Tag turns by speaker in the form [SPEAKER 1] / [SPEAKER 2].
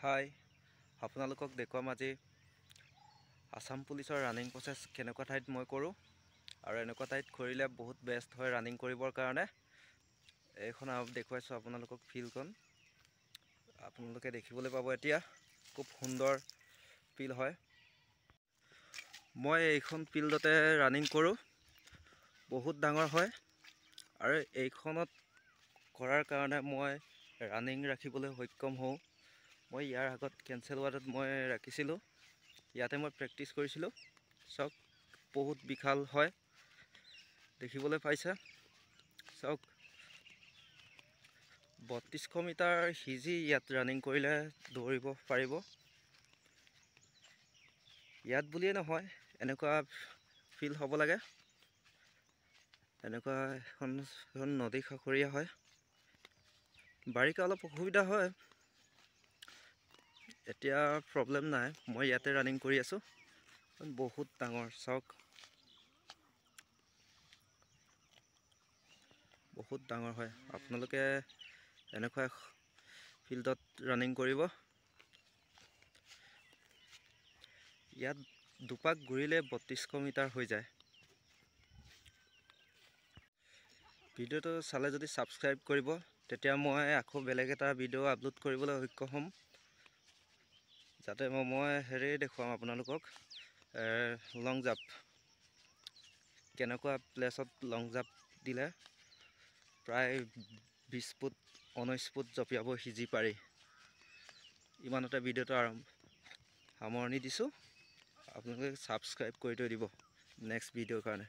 [SPEAKER 1] হাই আপোনালোকক দেখুৱাম আজি আসাম পুলিচৰ ৰানিং প্ৰচেছ কেনেকুৱা ঠাইত মই কৰোঁ আৰু এনেকুৱা ঠাইত কৰিলে বহুত বেষ্ট হয় ৰানিং কৰিবৰ কাৰণে। এইখন দেখুৱাইছো আপোনালোকক ফিল্ডখন আপোনালোকে দেখিবলৈ পাব। এতিয়া খুব সুন্দৰ ফিল্ড হয়। মই এইখন ফিল্ডতে ৰানিং কৰোঁ। বহুত ডাঙৰ হয় আৰু এইখনত কৰাৰ কাৰণে মই ৰানিং ৰাখিবলৈ সক্ষম হওঁ। মই ইয়াৰ আগত কেঞ্চেল ৱাৰ্ডত মই ৰাখিছিলোঁ। ইয়াতে মই প্ৰেক্টিছ কৰিছিলোঁ। চাওক বহুত বিশাল হয়, দেখিবলৈ পাইছে। চাওক 3200 মিটাৰ সিজি ইয়াত ৰানিং কৰিলে দৌৰিব পাৰিব। ইয়াত বুলিয়ে নহয়, এনেকুৱা ফিল্ড হ'ব লাগে। এনেকুৱা এখন নদী কাষৰীয়া হয়। বাৰিষা অলপ অসুবিধা হয়, এতিয়া প্ৰব্লেম নাই। মই ইয়াতে ৰানিং কৰি আছোঁ। বহুত ডাঙৰ, চাওক বহুত ডাঙৰ হয়। আপোনালোকে এনেকুৱা ফিল্ডত ৰানিং কৰিব। ইয়াত দুপাক ঘূৰিলে 3200 মিটাৰ হৈ যায়। ভিডিঅ'টো চালে যদি ছাবস্ক্ৰাইব কৰিব, তেতিয়া মই আকৌ বেলেগ এটা ভিডিঅ' আপলোড কৰিবলৈ সক্ষম হ'ম। যাতে মই দেখুৱাম আপোনালোকক লং জাম্প কেনেকুৱা প্লেছত লং জাম্প দিলে প্ৰায় 20 ফুট 19 ফুট জঁপিয়াব সিজি পাৰি। ইমানতে ভিডিঅ'টো সামৰণি দিছোঁ। আপোনালোকে ছাবস্ক্ৰাইব কৰি থৈ দিব নেক্সট ভিডিঅ'ৰ কাৰণে।